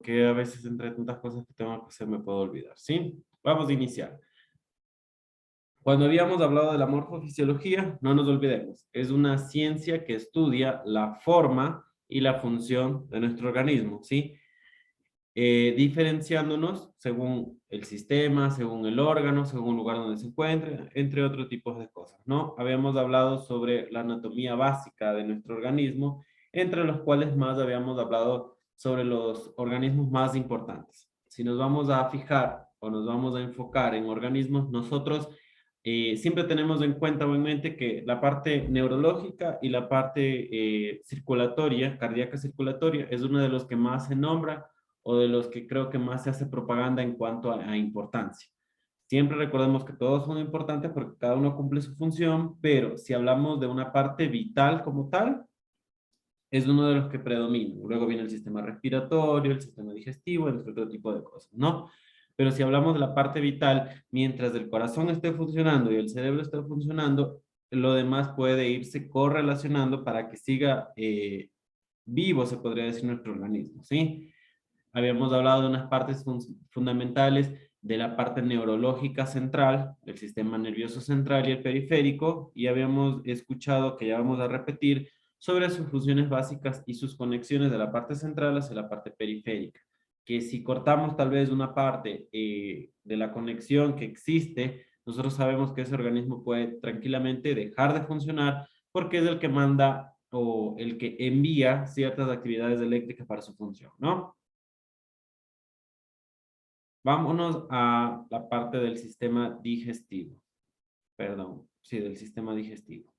porque a veces entre tantas cosas que tengo que hacer me puedo olvidar, ¿sí? Vamos a iniciar. Cuando habíamos hablado de la morfofisiología, no nos olvidemos, es una ciencia que estudia la forma y la función de nuestro organismo, ¿sí? Diferenciándonos según el sistema, según el órgano, según el lugar donde se encuentre, entre otros tipos de cosas, ¿no? Habíamos hablado sobre la anatomía básica de nuestro organismo, entre los cuales más habíamos hablado sobre los organismos más importantes. Si nos vamos a fijar o nos vamos a enfocar en organismos, nosotros siempre tenemos en cuenta o en mente que la parte neurológica y la parte circulatoria, cardíaca circulatoria, es uno de los que más se nombra o de los que creo que más se hace propaganda en cuanto a importancia. Siempre recordemos que todos son importantes porque cada uno cumple su función, pero si hablamos de una parte vital como tal, es uno de los que predomina. Luego viene el sistema respiratorio, el sistema digestivo, entre otro tipo de cosas, ¿no? Pero si hablamos de la parte vital, mientras el corazón esté funcionando y el cerebro esté funcionando, lo demás puede irse correlacionando para que siga vivo, se podría decir, nuestro organismo, ¿sí? Habíamos hablado de unas partes fundamentales de la parte neurológica central, del sistema nervioso central y el periférico, y habíamos escuchado, que ya vamos a repetir, sobre sus funciones básicas y sus conexiones de la parte central hacia la parte periférica. Que si cortamos tal vez una parte de la conexión que existe, nosotros sabemos que ese organismo puede tranquilamente dejar de funcionar porque es el que manda o el que envía ciertas actividades eléctricas para su función, ¿no? Vámonos a la parte del sistema digestivo. Perdón, sí, del sistema digestivo.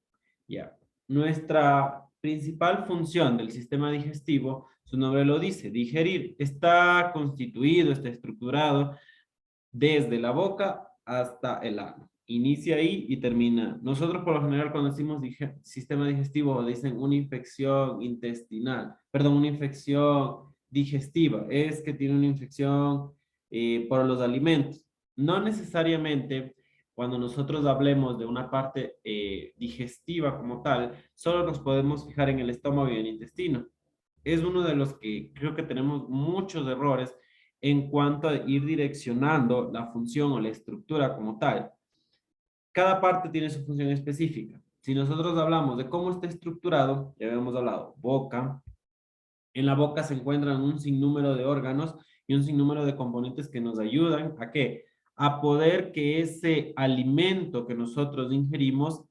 Ya. Nuestra principal función del sistema digestivo, su nombre lo dice, digerir. Está constituido, está estructurado desde la boca hasta el ano. Inicia ahí y termina. Nosotros por lo general cuando decimos sistema digestivo dicen una infección intestinal, perdón, una infección digestiva. Es que tiene una infección por los alimentos. No necesariamente cuando nosotros hablemos de una parte digestiva como tal, solo nos podemos fijar en el estómago y en el intestino. Es uno de los que creo que tenemos muchos errores en cuanto a ir direccionando la función o la estructura como tal. Cada parte tiene su función específica. Si nosotros hablamos de cómo está estructurado, ya habíamos hablado, boca. En la boca se encuentran un sinnúmero de órganos y un sinnúmero de componentes que nos ayudan a qué? A poder que ese alimento que nosotros ingerimos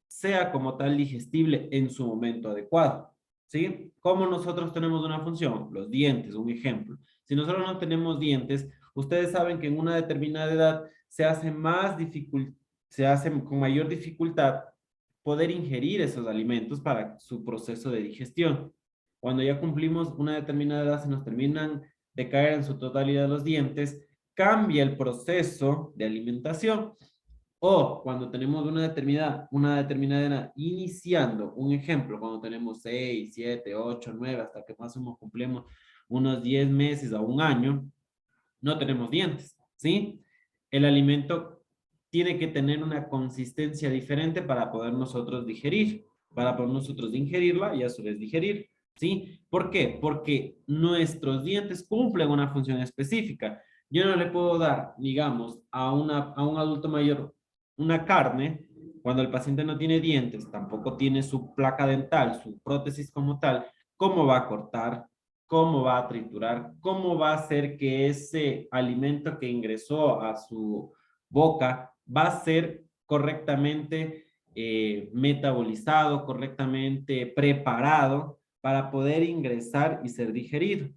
sea como tal digestible en su momento adecuado. ¿Sí? ¿Cómo nosotros tenemos una función? Los dientes, un ejemplo. Si nosotros no tenemos dientes, ustedes saben que en una determinada edad se hace con mayor dificultad poder ingerir esos alimentos para su proceso de digestión. Cuando ya cumplimos una determinada edad, se nos terminan de caer en su totalidad los dientes, cambia el proceso de alimentación. O cuando tenemos una determinada edad iniciando, un ejemplo, cuando tenemos 6, 7, 8, 9, hasta que más o menos cumplimos unos 10 meses a un año, no tenemos dientes, ¿sí? El alimento tiene que tener una consistencia diferente para poder nosotros digerir, para poder nosotros ingerirla y a su vez digerir, ¿sí? ¿Por qué? Porque nuestros dientes cumplen una función específica. Yo no le puedo dar, digamos, a un adulto mayor una carne cuando el paciente no tiene dientes, tampoco tiene su placa dental, su prótesis como tal, ¿cómo va a cortar? ¿Cómo va a triturar? ¿Cómo va a hacer que ese alimento que ingresó a su boca va a ser correctamente metabolizado, correctamente preparado para poder ingresar y ser digerido?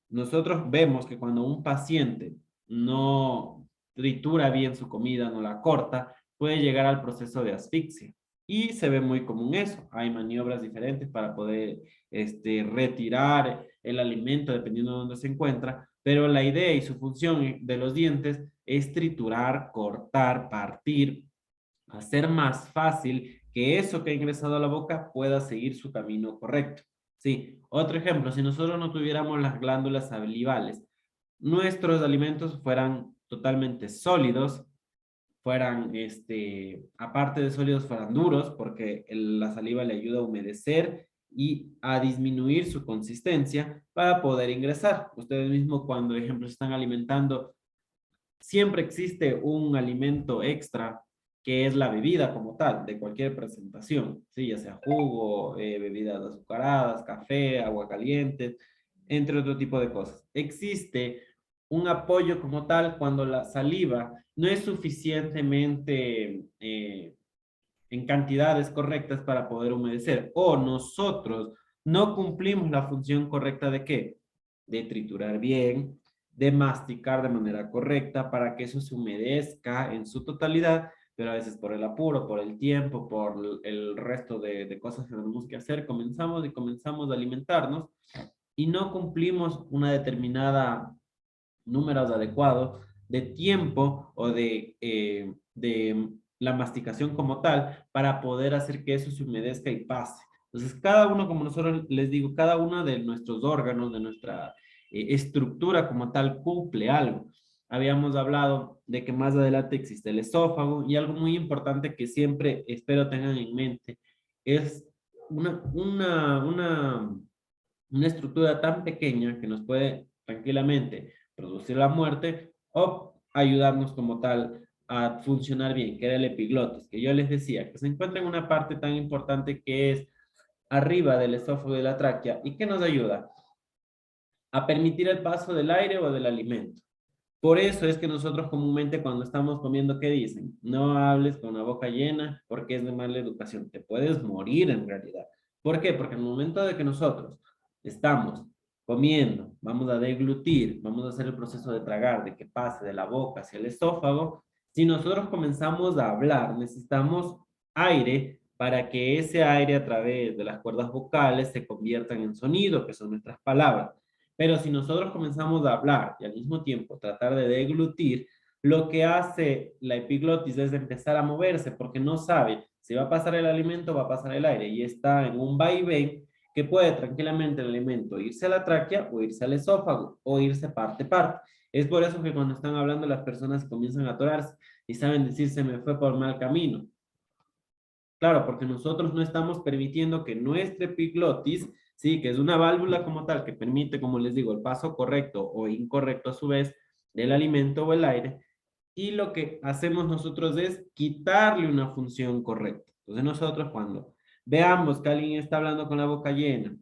Nosotros vemos que cuando un paciente no tritura bien su comida, no la corta, puede llegar al proceso de asfixia. Y se ve muy común eso. Hay maniobras diferentes para poder retirar el alimento dependiendo de dónde se encuentra, pero la idea y su función de los dientes es triturar, cortar, partir, hacer más fácil que eso que ha ingresado a la boca pueda seguir su camino correcto. Sí, otro ejemplo, si nosotros no tuviéramos las glándulas salivales, nuestros alimentos fueran totalmente sólidos, fueran, aparte de sólidos, fueran duros, porque la saliva le ayuda a humedecer y a disminuir su consistencia para poder ingresar. Ustedes mismos cuando, por ejemplo, se están alimentando, siempre existe un alimento extra que es la bebida como tal, de cualquier presentación, ¿sí? Ya sea jugo, bebidas azucaradas, café, agua caliente, entre otro tipo de cosas. Existe un apoyo como tal cuando la saliva no es suficientemente en cantidades correctas para poder humedecer, o nosotros no cumplimos la función correcta de qué? De triturar bien, de masticar de manera correcta para que eso se humedezca en su totalidad, pero a veces por el apuro, por el tiempo, por el resto de cosas que tenemos que hacer, comenzamos a alimentarnos y no cumplimos una determinada números adecuados de tiempo o de la masticación como tal para poder hacer que eso se humedezca y pase. Entonces, cada uno, como nosotros les digo, cada uno de nuestros órganos, de nuestra estructura como tal, cumple algo. Habíamos hablado de que más adelante existe el esófago y algo muy importante que siempre espero tengan en mente es una estructura tan pequeña que nos puede tranquilamente producir la muerte o ayudarnos como tal a funcionar bien, que era el epiglotis, que yo les decía, que se encuentra en una parte tan importante que es arriba del esófago de la tráquea y que nos ayuda a permitir el paso del aire o del alimento. Por eso es que nosotros comúnmente cuando estamos comiendo, ¿qué dicen? No hables con la boca llena porque es de mala educación. Te puedes morir en realidad. ¿Por qué? Porque en el momento de que nosotros estamos comiendo, vamos a deglutir, vamos a hacer el proceso de tragar, de que pase de la boca hacia el esófago, si nosotros comenzamos a hablar, necesitamos aire para que ese aire a través de las cuerdas vocales se conviertan en sonido, que son nuestras palabras. Pero si nosotros comenzamos a hablar y al mismo tiempo tratar de deglutir, lo que hace la epiglotis es empezar a moverse porque no sabe si va a pasar el alimento o va a pasar el aire y está en un vaivén que puede tranquilamente el alimento irse a la tráquea o irse al esófago o irse parte. Es por eso que cuando están hablando las personas comienzan a atorarse y saben decir se me fue por mal camino. Claro, porque nosotros no estamos permitiendo que nuestra epiglotis, sí, que es una válvula como tal que permite, como les digo, el paso correcto o incorrecto a su vez del alimento o el aire, y lo que hacemos nosotros es quitarle una función correcta. Entonces nosotros cuando veamos que alguien está hablando con la boca llena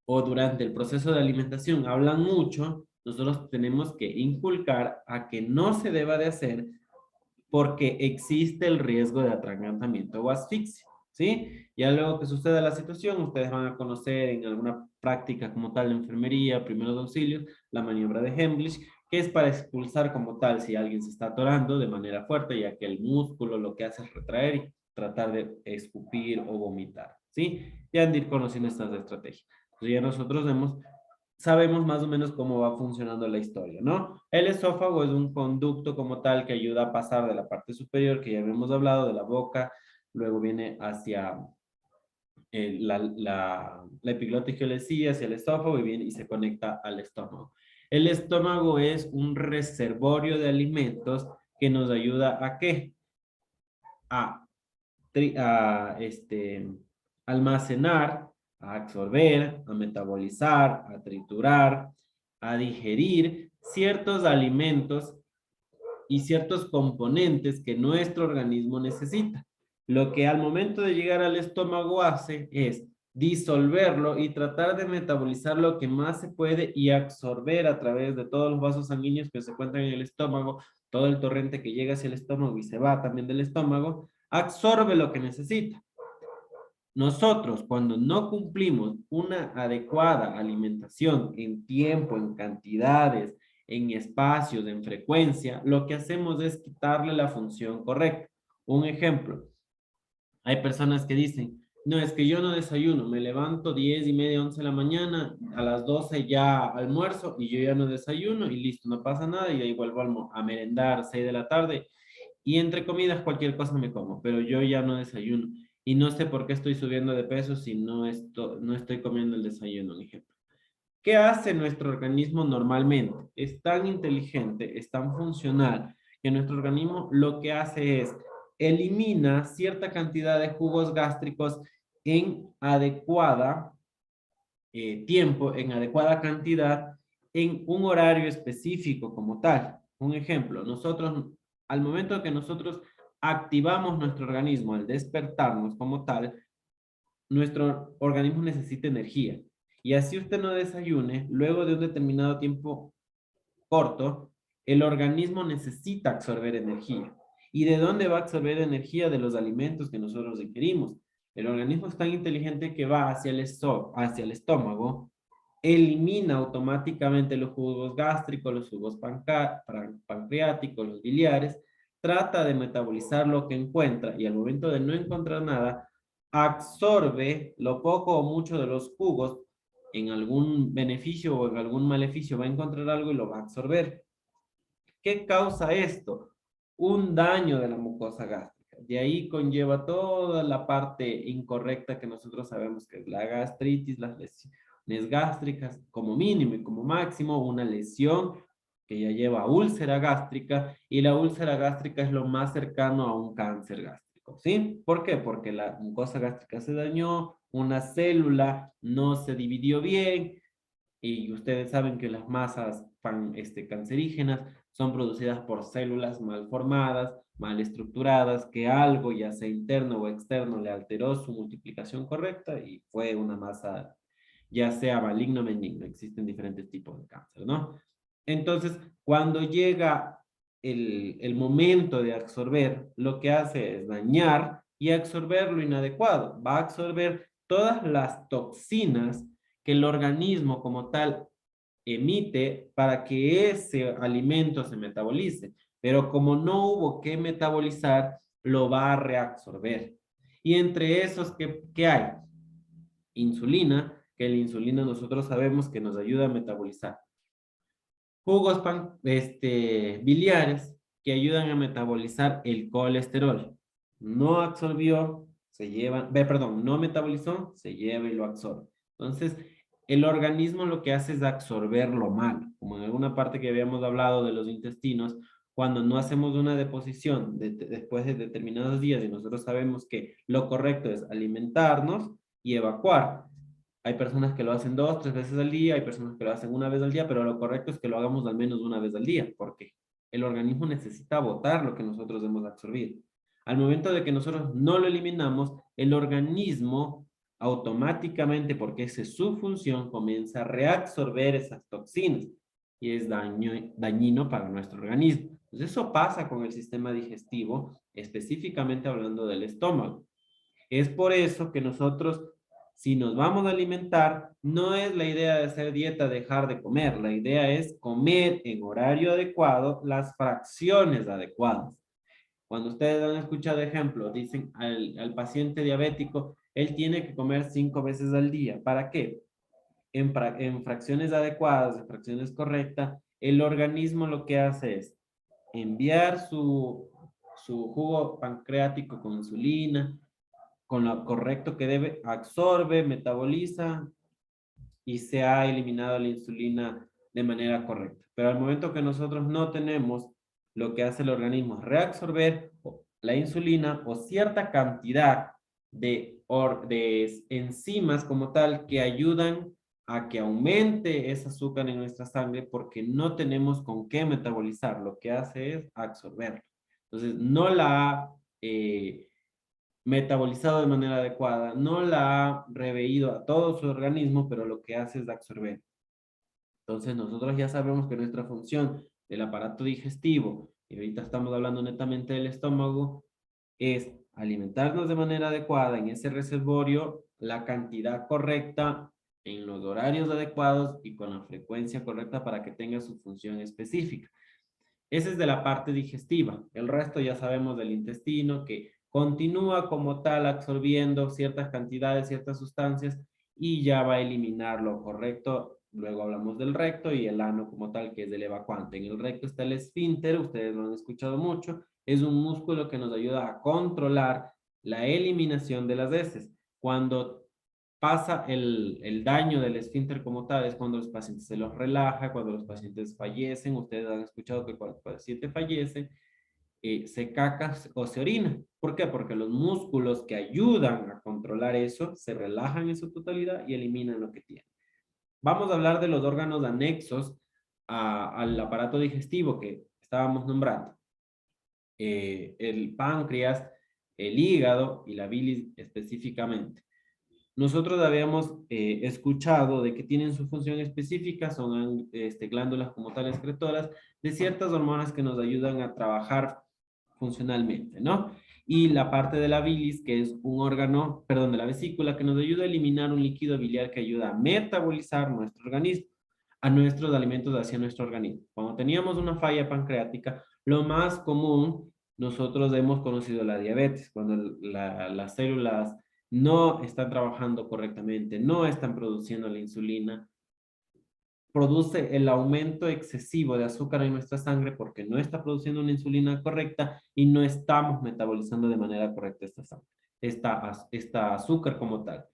o durante el proceso de alimentación hablan mucho, nosotros tenemos que inculcar a que no se deba de hacer porque existe el riesgo de atragantamiento o asfixia, ¿sí? Ya luego que suceda la situación, ustedes van a conocer en alguna práctica como tal de enfermería, primeros auxilios, la maniobra de Heimlich, que es para expulsar como tal si alguien se está atorando de manera fuerte, ya que el músculo lo que hace es retraer y tratar de escupir o vomitar, ¿sí? Ya han de ir conociendo estas estrategias. Entonces ya nosotros sabemos más o menos cómo va funcionando la historia, ¿no? El esófago es un conducto como tal que ayuda a pasar de la parte superior, que ya habíamos hablado, de la boca, luego viene hacia la epiglotis que le decía, hacia el esófago y viene y se conecta al estómago. El estómago es un reservorio de alimentos que nos ayuda a ¿qué? A, a almacenar, a absorber, a metabolizar, a triturar, a digerir ciertos alimentos y ciertos componentes que nuestro organismo necesita. Lo que al momento de llegar al estómago hace es disolverlo y tratar de metabolizar lo que más se puede y absorber a través de todos los vasos sanguíneos que se encuentran en el estómago, todo el torrente que llega hacia el estómago y se va también del estómago, absorbe lo que necesita. Nosotros, cuando no cumplimos una adecuada alimentación en tiempo, en cantidades, en espacios, en frecuencia, lo que hacemos es quitarle la función correcta. Un ejemplo, hay personas que dicen, no, es que yo no desayuno, me levanto 10:30, 11 de la mañana, a las 12 ya almuerzo y yo ya no desayuno y listo, no pasa nada y ahí vuelvo a merendar 6 de la tarde y entre comidas cualquier cosa me como, pero yo ya no desayuno. Y no sé por qué estoy subiendo de peso si no estoy comiendo el desayuno, un ejemplo. ¿Qué hace nuestro organismo normalmente? Es tan inteligente, es tan funcional, que nuestro organismo lo que hace es elimina cierta cantidad de jugos gástricos en adecuada tiempo, en adecuada cantidad, en un horario específico como tal. Un ejemplo, nosotros, al momento que nosotros activamos nuestro organismo, al despertarnos como tal, nuestro organismo necesita energía. Y así usted no desayune, luego de un determinado tiempo corto, el organismo necesita absorber energía. ¿Y de dónde va a absorber energía? De los alimentos que nosotros ingerimos. El organismo es tan inteligente que va hacia el estómago, elimina automáticamente los jugos gástricos, los jugos pancreáticos, los biliares, trata de metabolizar lo que encuentra y al momento de no encontrar nada, absorbe lo poco o mucho de los jugos en algún beneficio o en algún maleficio, va a encontrar algo y lo va a absorber. ¿Qué causa esto? Un daño de la mucosa gástrica. De ahí conlleva toda la parte incorrecta que nosotros sabemos que es la gastritis, las lesiones gástricas, como mínimo y como máximo, una lesión que ya lleva úlcera gástrica y la úlcera gástrica es lo más cercano a un cáncer gástrico, ¿sí? ¿Por qué? Porque la mucosa gástrica se dañó, una célula no se dividió bien, y ustedes saben que las masas cancerígenas son producidas por células mal formadas, mal estructuradas, que algo, ya sea interno o externo, le alteró su multiplicación correcta y fue una masa, ya sea maligno o benigno. Existen diferentes tipos de cáncer, ¿no? Entonces, cuando llega el momento de absorber, lo que hace es dañar y absorber lo inadecuado. Va a absorber todas las toxinas que el organismo como tal emite para que ese alimento se metabolice. Pero como no hubo que metabolizar, lo va a reabsorber. Y entre esos, ¿qué hay? Insulina, que la insulina nosotros sabemos que nos ayuda a metabolizar. Jugos biliares que ayudan a metabolizar el colesterol. No absorbió, se lleva, perdón, no metabolizó, se lleva y lo absorbe. Entonces, el organismo lo que hace es absorber lo malo. Como en alguna parte que habíamos hablado de los intestinos, cuando no hacemos una deposición después de determinados días y nosotros sabemos que lo correcto es alimentarnos y evacuar. Hay personas que lo hacen 2, 3 veces al día, hay personas que lo hacen una vez al día, pero lo correcto es que lo hagamos al menos una vez al día, porque el organismo necesita botar lo que nosotros hemos absorbido. Al momento de que nosotros no lo eliminamos, el organismo automáticamente, porque esa es su función, comienza a reabsorber esas toxinas y es dañino para nuestro organismo. Entonces eso pasa con el sistema digestivo, específicamente hablando del estómago. Es por eso que nosotros, si nos vamos a alimentar, no es la idea de hacer dieta, dejar de comer. La idea es comer en horario adecuado las fracciones adecuadas. Cuando ustedes han escuchado ejemplos, dicen al paciente diabético, él tiene que comer 5 veces al día. ¿Para qué? En fracciones adecuadas, en fracciones correctas, el organismo lo que hace es enviar su jugo pancreático con insulina, con lo correcto que debe, absorbe, metaboliza y se ha eliminado la insulina de manera correcta. Pero al momento que nosotros no tenemos, lo que hace el organismo es reabsorber la insulina o cierta cantidad de enzimas como tal que ayudan a que aumente ese azúcar en nuestra sangre porque no tenemos con qué metabolizar. Lo que hace es absorberlo. Entonces, no la ha metabolizado de manera adecuada, no la ha reveído a todo su organismo, pero lo que hace es absorber. Entonces nosotros ya sabemos que nuestra función del aparato digestivo, y ahorita estamos hablando netamente del estómago, es alimentarnos de manera adecuada en ese reservorio, la cantidad correcta, en los horarios adecuados y con la frecuencia correcta para que tenga su función específica. Ese es de la parte digestiva. El resto ya sabemos del intestino que continúa como tal absorbiendo ciertas cantidades, ciertas sustancias y ya va a eliminar lo correcto. Luego hablamos del recto y el ano como tal, que es el evacuante. En el recto está el esfínter, ustedes lo han escuchado mucho. Es un músculo que nos ayuda a controlar la eliminación de las heces. Cuando pasa el daño del esfínter como tal, es cuando los pacientes se los relaja, cuando los pacientes fallecen, ustedes han escuchado que cuando el paciente fallece, se caca o se orina. ¿Por qué? Porque los músculos que ayudan a controlar eso se relajan en su totalidad y eliminan lo que tienen. Vamos a hablar de los órganos anexos al aparato digestivo que estábamos nombrando. El páncreas, el hígado y la bilis específicamente. Nosotros habíamos escuchado de que tienen su función específica, son glándulas como tal excretoras de ciertas hormonas que nos ayudan a trabajar funcionalmente, ¿no? Y la parte de la bilis, que es un órgano, perdón, de la vesícula, que nos ayuda a eliminar un líquido biliar que ayuda a metabolizar nuestro organismo, a nuestros alimentos hacia nuestro organismo. Cuando teníamos una falla pancreática, lo más común, nosotros hemos conocido la diabetes, cuando las células no están trabajando correctamente, no están produciendo la insulina, produce el aumento excesivo de azúcar en nuestra sangre porque no está produciendo una insulina correcta y no estamos metabolizando de manera correcta esta sangre, esta azúcar como tal.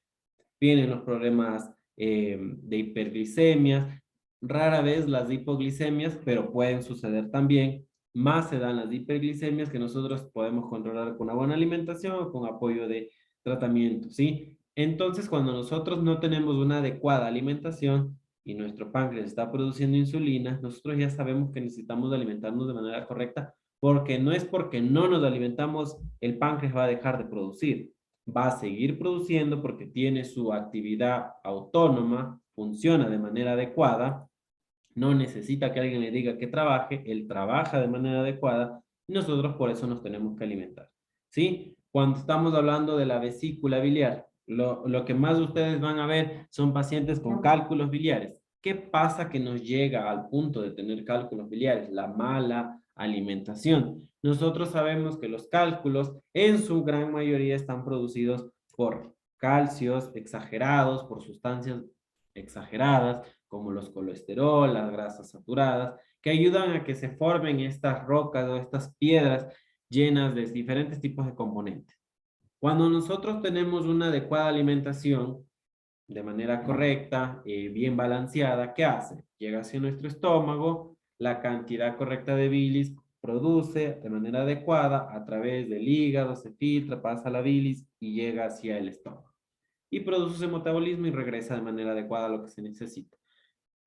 Vienen los problemas de hiperglicemias, rara vez las hipoglicemias, pero pueden suceder también. Más se dan las hiperglicemias que nosotros podemos controlar con una buena alimentación o con apoyo de tratamiento, ¿sí? Entonces, cuando nosotros no tenemos una adecuada alimentación y nuestro páncreas está produciendo insulina, nosotros ya sabemos que necesitamos alimentarnos de manera correcta porque no es porque no nos alimentamos, el páncreas va a dejar de producir, va a seguir produciendo porque tiene su actividad autónoma, funciona de manera adecuada, no necesita que alguien le diga que trabaje, él trabaja de manera adecuada y nosotros por eso nos tenemos que alimentar. ¿Sí? Cuando estamos hablando de la vesícula biliar, lo que más ustedes van a ver son pacientes con cálculos biliares. ¿Qué pasa que nos llega al punto de tener cálculos biliares? La mala alimentación. Nosotros sabemos que los cálculos en su gran mayoría están producidos por calcios exagerados, por sustancias exageradas, como los colesterol, las grasas saturadas, que ayudan a que se formen estas rocas o estas piedras llenas de diferentes tipos de componentes. Cuando nosotros tenemos una adecuada alimentación, de manera correcta, bien balanceada, ¿qué hace? Llega hacia nuestro estómago, la cantidad correcta de bilis produce de manera adecuada a través del hígado, se filtra, pasa la bilis y llega hacia el estómago. Y produce ese metabolismo y regresa de manera adecuada a lo que se necesita.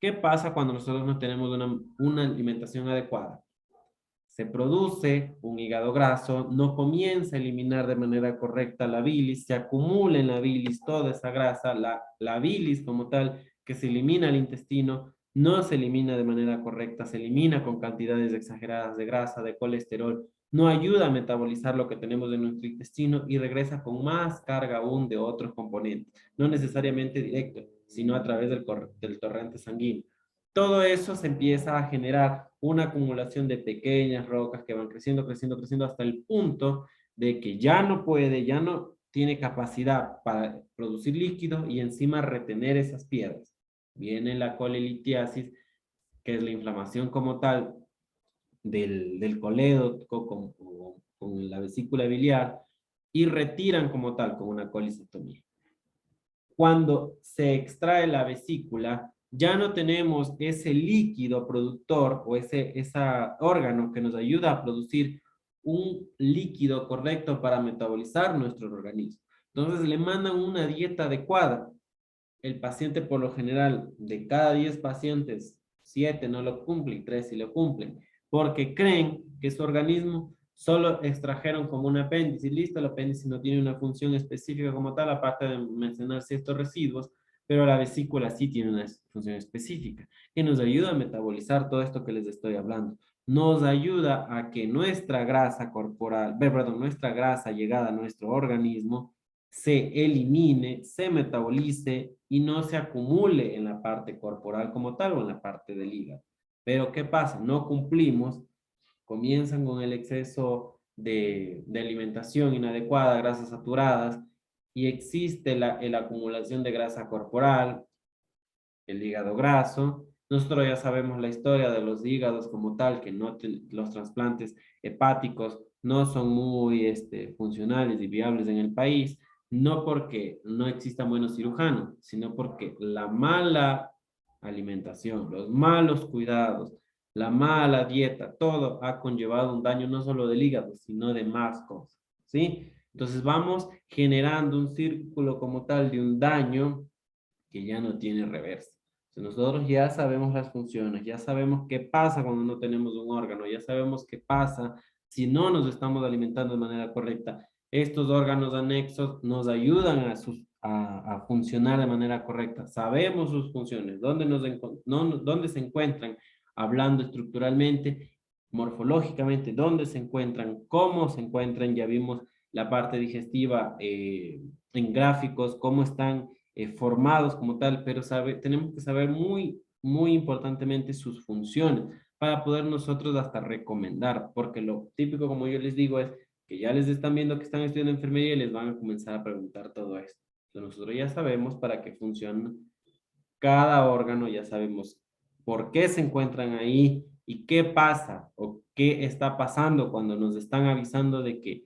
¿Qué pasa cuando nosotros no tenemos una alimentación adecuada? Se produce un hígado graso, no comienza a eliminar de manera correcta la bilis, se acumula en la bilis toda esa grasa, la bilis como tal que se elimina al intestino, no se elimina de manera correcta, se elimina con cantidades exageradas de grasa, de colesterol, no ayuda a metabolizar lo que tenemos en nuestro intestino y regresa con más carga aún de otros componentes, no necesariamente directo, sino a través del torrente sanguíneo. Todo eso se empieza a generar una acumulación de pequeñas rocas que van creciendo, creciendo, creciendo hasta el punto de que ya no puede, ya no tiene capacidad para producir líquido y encima retener esas piedras. Viene la colelitiasis, que es la inflamación como tal del colédoco con la vesícula biliar y retiran como tal con una colisectomía. Cuando se extrae la vesícula, ya no tenemos ese líquido productor o ese órgano que nos ayuda a producir un líquido correcto para metabolizar nuestro organismo. Entonces le mandan una dieta adecuada. El paciente por lo general, de cada 10 pacientes, 7 no lo cumplen, 3 sí lo cumplen, porque creen que su organismo solo extrajeron como un apéndice y listo, el apéndice no tiene una función específica como tal, aparte de mencionar ciertos residuos, pero la vesícula sí tiene una función específica, que nos ayuda a metabolizar todo esto que les estoy hablando. Nos ayuda a que nuestra grasa corporal, perdón, nuestra grasa llegada a nuestro organismo se elimine, se metabolice y no se acumule en la parte corporal como tal o en la parte del hígado. Pero ¿qué pasa? No cumplimos, comienzan con el exceso de alimentación inadecuada, grasas saturadas, y existe la acumulación de grasa corporal, el hígado graso. Nosotros ya sabemos la historia de los hígados como tal, que no los trasplantes hepáticos no son muy funcionales y viables en el país, no porque no existan buenos cirujanos, sino porque la mala alimentación, los malos cuidados, la mala dieta, todo ha conllevado un daño no solo del hígado, sino de más cosas, ¿sí? Entonces vamos generando un círculo como tal de un daño que ya no tiene reversa. Nosotros ya sabemos las funciones, ya sabemos qué pasa cuando no tenemos un órgano, ya sabemos qué pasa si no nos estamos alimentando de manera correcta. Estos órganos anexos nos ayudan a funcionar de manera correcta. Sabemos sus funciones, dónde se encuentran, hablando estructuralmente, morfológicamente, dónde se encuentran, cómo se encuentran. Ya vimos la parte digestiva en gráficos, cómo están formados como tal, pero tenemos que saber muy importantemente sus funciones para poder nosotros hasta recomendar, porque lo típico, como yo les digo, es que ya les están viendo que están estudiando enfermería y les van a comenzar a preguntar todo esto. Entonces nosotros ya sabemos para qué funciona cada órgano, ya sabemos por qué se encuentran ahí y qué pasa o qué está pasando cuando nos están avisando de que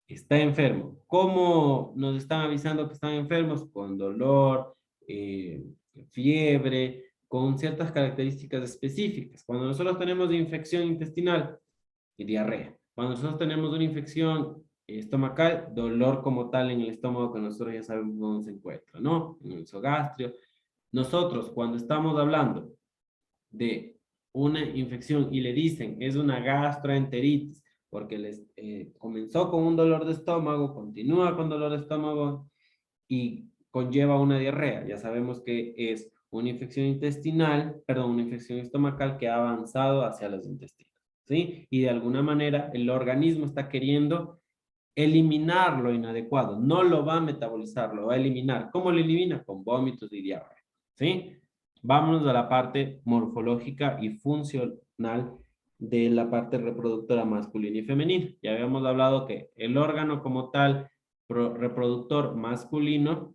está enfermo. ¿Cómo nos están avisando que están enfermos? Con dolor, eh, fiebre, con ciertas características específicas. Cuando nosotros tenemos infección intestinal y diarrea. Cuando nosotros tenemos una infección estomacal, dolor como tal en el estómago, que nosotros ya sabemos dónde se encuentra, ¿no? En el esogastrio. Nosotros, cuando estamos hablando de una infección y le dicen es una gastroenteritis, porque les comenzó con un dolor de estómago, continúa con dolor de estómago y conlleva una diarrea. Ya sabemos que es una infección intestinal, perdón, una infección estomacal que ha avanzado hacia los intestinos, ¿sí? Y de alguna manera el organismo está queriendo eliminar lo inadecuado, no lo va a metabolizar, lo va a eliminar. ¿Cómo lo elimina? Con vómitos y diarrea, ¿sí? Vámonos a la parte morfológica y funcional de la parte reproductora masculina y femenina. Ya habíamos hablado que el órgano como tal, reproductor masculino,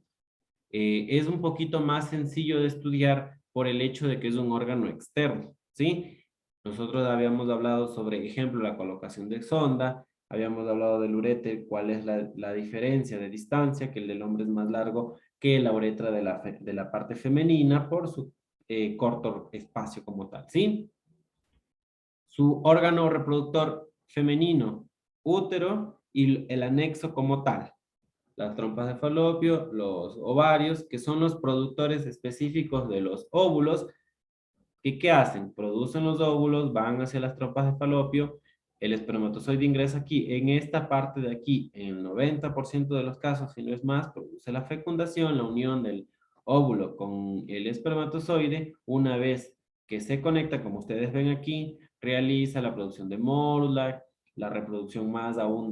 es un poquito más sencillo de estudiar por el hecho de que es un órgano externo, ¿sí? Nosotros habíamos hablado sobre, ejemplo, la colocación de sonda, habíamos hablado del ureter, cuál es la diferencia de distancia, que el del hombre es más largo que la uretra de la parte femenina por su corto espacio como tal, ¿sí? Su órgano reproductor femenino, útero y el anexo como tal, las trompas de falopio, los ovarios, que son los productores específicos de los óvulos. ¿Y qué hacen? Producen los óvulos, van hacia las trompas de falopio, el espermatozoide ingresa aquí, en esta parte de aquí, en el 90% de los casos, si no es más, produce la fecundación, la unión del óvulo con el espermatozoide. Una vez que se conecta, como ustedes ven aquí, realiza la producción de módula, la reproducción más aún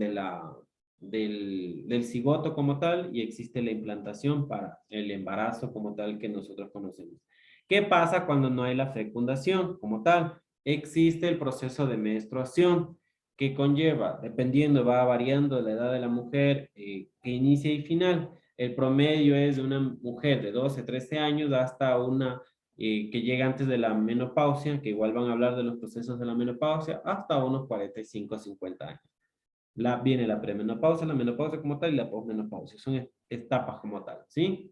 del cigoto como tal, y existe la implantación para el embarazo como tal que nosotros conocemos. ¿Qué pasa cuando no hay la fecundación como tal? Existe el proceso de menstruación que conlleva, dependiendo, va variando la edad de la mujer, que inicia y final. El promedio es de una mujer de 12, 13 años hasta una que llega antes de la menopausia, que igual van a hablar de los procesos de la menopausia, hasta unos 45, 50 años. Viene la premenopausia, la menopausia como tal y la posmenopausia. Son etapas como tal, ¿sí?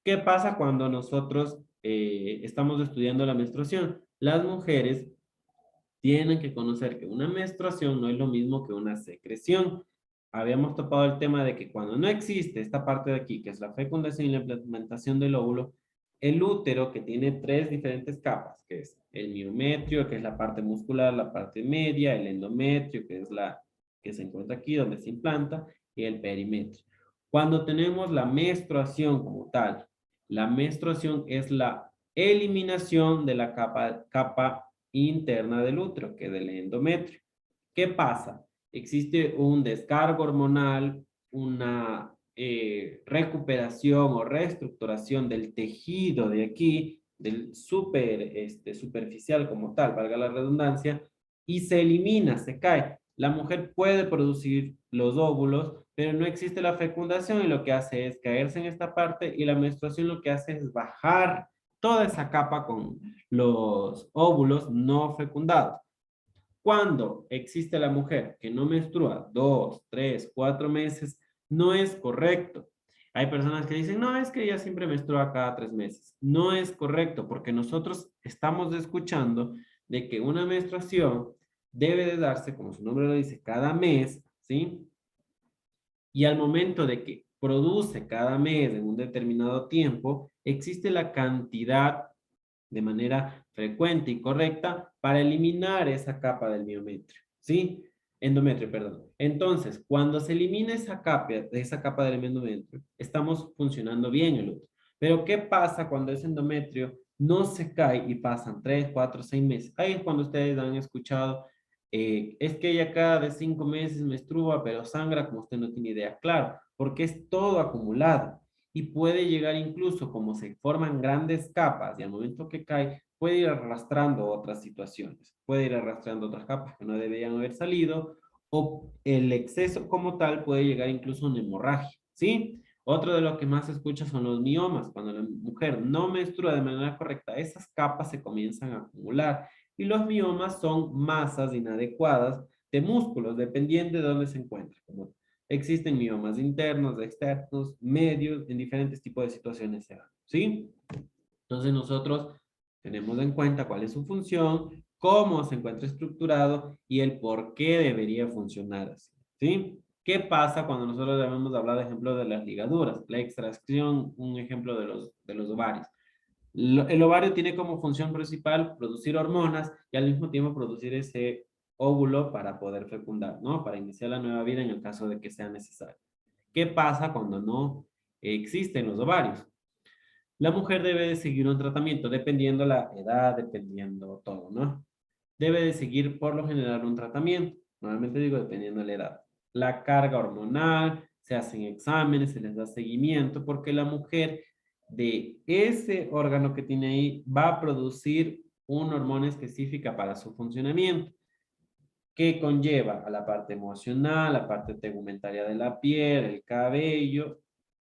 ¿Qué pasa cuando nosotros estamos estudiando la menstruación? Las mujeres tienen que conocer que una menstruación no es lo mismo que una secreción. Habíamos topado el tema de que cuando no existe esta parte de aquí, que es la fecundación y la implementación del óvulo, el útero, que tiene tres diferentes capas, que es el miometrio, que es la parte muscular, la parte media, el endometrio, que es la que se encuentra aquí donde se implanta, y el perimetrio. Cuando tenemos la menstruación como tal, la menstruación es la eliminación de la capa interna del útero, que es del endometrio. ¿Qué pasa? Existe un descargo hormonal, una recuperación o reestructuración del tejido de aquí, del superficial como tal, valga la redundancia, y se elimina, se cae. La mujer puede producir los óvulos, pero no existe la fecundación y lo que hace es caerse en esta parte y la menstruación lo que hace es bajar toda esa capa con los óvulos no fecundados. Cuando existe la mujer que no menstrua 2, 3, 4 meses, no es correcto. Hay personas que dicen, no, es que ella siempre menstrua cada 3 meses. No es correcto porque nosotros estamos escuchando de que una menstruación debe de darse, como su nombre lo dice, cada mes, ¿sí? Y al momento de que produce cada mes en un determinado tiempo, existe la cantidad de manera frecuente y correcta para eliminar esa capa del miometrio, ¿sí? Endometrio, perdón. Entonces, cuando se elimina esa capa del endometrio, estamos funcionando bien el útero. Pero, ¿qué pasa cuando ese endometrio no se cae y pasan 3, 4, 6 meses? Ahí es cuando ustedes han escuchado, es que ella cada de 5 meses menstrua, pero sangra como usted no tiene idea. Claro, porque es todo acumulado y puede llegar incluso como se forman grandes capas y al momento que cae puede ir arrastrando otras situaciones, puede ir arrastrando otras capas que no deberían haber salido o el exceso como tal puede llegar incluso a una hemorragia, ¿sí? Otro de lo que más se escucha son los miomas. Cuando la mujer no menstrua de manera correcta, esas capas se comienzan a acumular y los miomas son masas inadecuadas de músculos, dependiendo de dónde se encuentren. Como existen miomas internos, externos, medios, en diferentes tipos de situaciones se dan, ¿sí? Entonces nosotros tenemos en cuenta cuál es su función, cómo se encuentra estructurado y el por qué debería funcionar así, ¿sí? ¿Qué pasa cuando nosotros debemos hablar, de ejemplo, de las ligaduras? La extracción, un ejemplo de los ovarios. El ovario tiene como función principal producir hormonas y al mismo tiempo producir ese óvulo para poder fecundar, ¿no? Para iniciar la nueva vida en el caso de que sea necesario. ¿Qué pasa cuando no existen los ovarios? La mujer debe de seguir un tratamiento dependiendo la edad, dependiendo todo, ¿no? Debe de seguir por lo general un tratamiento. Normalmente digo dependiendo de la edad. La carga hormonal, se hacen exámenes, se les da seguimiento, porque la mujer de ese órgano que tiene ahí va a producir una hormona específica para su funcionamiento, que conlleva a la parte emocional, la parte tegumentaria de la piel, el cabello,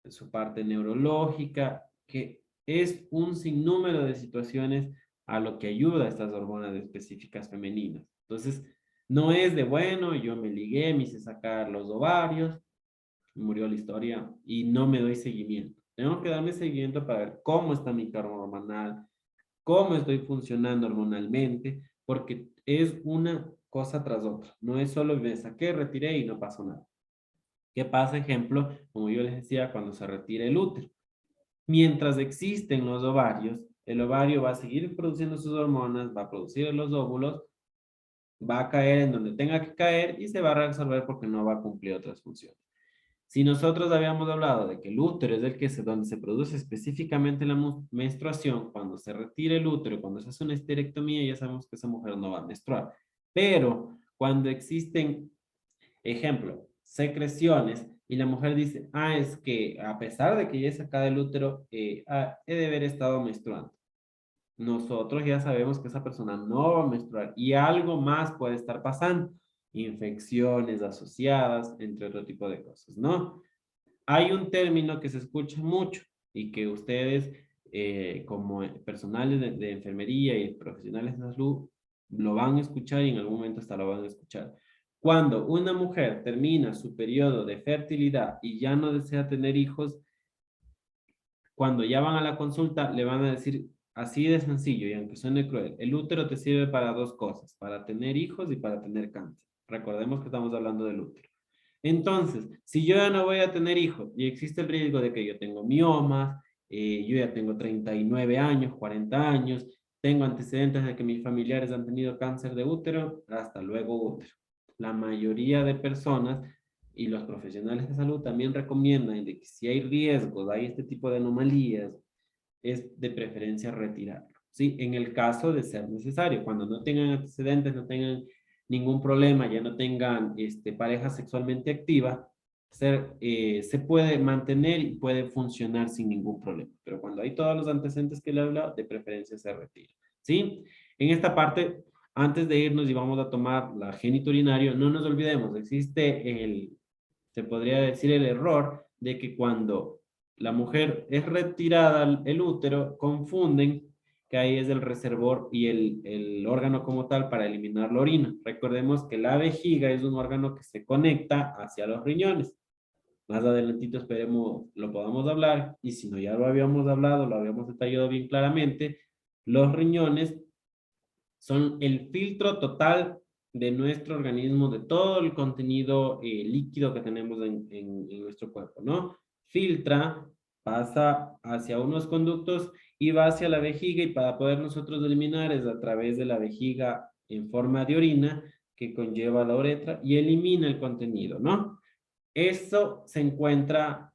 su parte neurológica, que es un sinnúmero de situaciones a lo que ayuda a estas hormonas específicas femeninas. Entonces, no es de, bueno, yo me ligué, me hice sacar los ovarios, murió la historia y no me doy seguimiento. Tengo que darme seguimiento para ver cómo está mi carga hormonal, cómo estoy funcionando hormonalmente, porque es una cosa tras otra. No es solo me saqué, retiré y no pasó nada. ¿Qué pasa, ejemplo, como yo les decía, cuando se retira el útero? Mientras existen los ovarios, el ovario va a seguir produciendo sus hormonas, va a producir los óvulos, va a caer en donde tenga que caer y se va a resolver porque no va a cumplir otras funciones. Si nosotros habíamos hablado de que el útero es el que es donde se produce específicamente la menstruación, cuando se retira el útero, cuando se hace una esterectomía, ya sabemos que esa mujer no va a menstruar. Pero cuando existen, ejemplo, secreciones, y la mujer dice, es que a pesar de que ya he sacado el útero, he de haber estado menstruando. Nosotros ya sabemos que esa persona no va a menstruar y algo más puede estar pasando, infecciones asociadas, entre otro tipo de cosas, ¿no? Hay un término que se escucha mucho y que ustedes, como personales de enfermería y profesionales de salud, lo van a escuchar y en algún momento hasta lo van a escuchar. Cuando una mujer termina su periodo de fertilidad y ya no desea tener hijos, cuando ya van a la consulta, le van a decir así de sencillo y aunque suene cruel, el útero te sirve para dos cosas, para tener hijos y para tener cáncer. Recordemos que estamos hablando del útero. Entonces, si yo ya no voy a tener hijos y existe el riesgo de que yo tengo miomas, yo ya tengo 39 años, 40 años, tengo antecedentes de que mis familiares han tenido cáncer de útero, hasta luego útero. La mayoría de personas y los profesionales de salud también recomiendan de que si hay riesgos, hay este tipo de anomalías, es de preferencia retirarlo, ¿sí? En el caso de ser necesario, cuando no tengan antecedentes, no tengan ningún problema, ya no tengan pareja sexualmente activa, se puede mantener y puede funcionar sin ningún problema. Pero cuando hay todos los antecedentes que le he hablado, de preferencia se retira, ¿sí? En esta parte, antes de irnos y vamos a tomar la geniturinario, no nos olvidemos, existe se podría decir el error de que cuando la mujer es retirada el útero, confunden que ahí es el reservor y el órgano como tal para eliminar la orina. Recordemos que la vejiga es un órgano que se conecta hacia los riñones. Más adelantito esperemos lo podamos hablar y si no ya lo habíamos hablado, lo habíamos detallado bien claramente, los riñones son el filtro total de nuestro organismo, de todo el contenido líquido que tenemos en nuestro cuerpo, ¿no? Filtra, pasa hacia unos conductos y va hacia la vejiga, y para poder nosotros eliminar es a través de la vejiga en forma de orina que conlleva la uretra y elimina el contenido, ¿no? Eso se encuentra,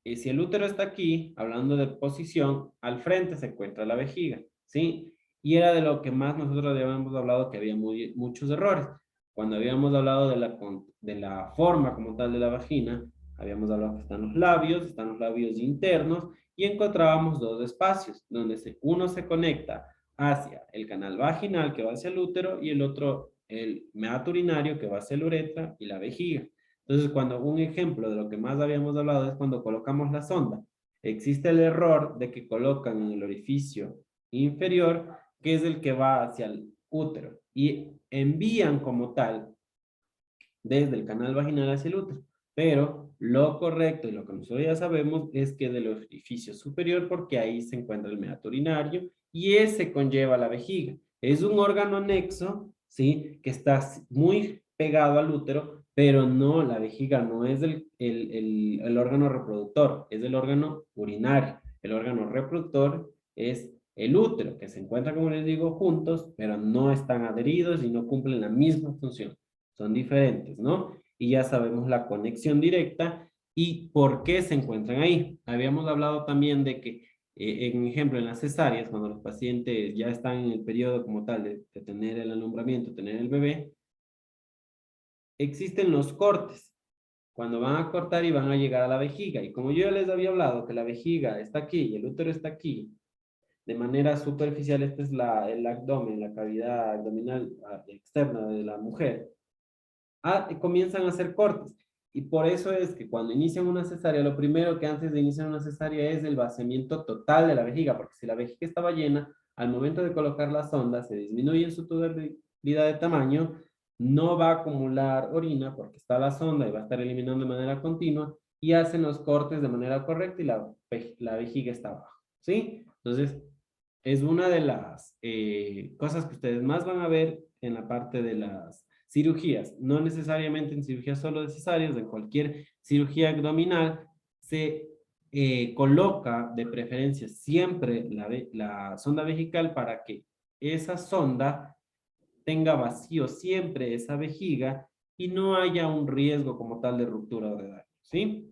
si el útero está aquí, hablando de posición, al frente se encuentra la vejiga, ¿sí? Y era de lo que más nosotros habíamos hablado, que había muchos errores. Cuando habíamos hablado de la forma como tal de la vagina, habíamos hablado que están los labios internos, y encontrábamos dos espacios, donde uno se conecta hacia el canal vaginal que va hacia el útero y el otro, el meato urinario que va hacia la uretra y la vejiga. Entonces, cuando un ejemplo de lo que más habíamos hablado es cuando colocamos la sonda. Existe el error de que colocan en el orificio inferior, que es el que va hacia el útero, y envían como tal desde el canal vaginal hacia el útero. Pero lo correcto y lo que nosotros ya sabemos es que del orificio superior, porque ahí se encuentra el meato urinario y ese conlleva la vejiga. Es un órgano anexo, ¿sí? Que está muy pegado al útero, pero no, la vejiga no es el órgano reproductor, es el órgano urinario. El órgano reproductor es el útero, que se encuentra, como les digo, juntos, pero no están adheridos y no cumplen la misma función. Son diferentes, ¿no? Y ya sabemos la conexión directa y por qué se encuentran ahí. Habíamos hablado también de que, en ejemplo, en las cesáreas, cuando los pacientes ya están en el periodo como tal de tener el alumbramiento, tener el bebé, existen los cortes. Cuando van a cortar y van a llegar a la vejiga. Y como yo ya les había hablado que la vejiga está aquí y el útero está aquí, de manera superficial, este es el abdomen, la cavidad abdominal externa de la mujer, comienzan a hacer cortes. Y por eso es que cuando inician una cesárea, lo primero que antes de iniciar una cesárea es el vaciamiento total de la vejiga, porque si la vejiga estaba llena, al momento de colocar la sonda, se disminuye su tuberosidad de tamaño, no va a acumular orina porque está la sonda y va a estar eliminando de manera continua, y hacen los cortes de manera correcta y la vejiga está abajo, ¿sí? Entonces, es una de las cosas que ustedes más van a ver en la parte de las cirugías, no necesariamente en cirugías solo de cesáreas, en cualquier cirugía abdominal se coloca de preferencia siempre la sonda vejical para que esa sonda tenga vacío siempre esa vejiga y no haya un riesgo como tal de ruptura o de daño, ¿sí?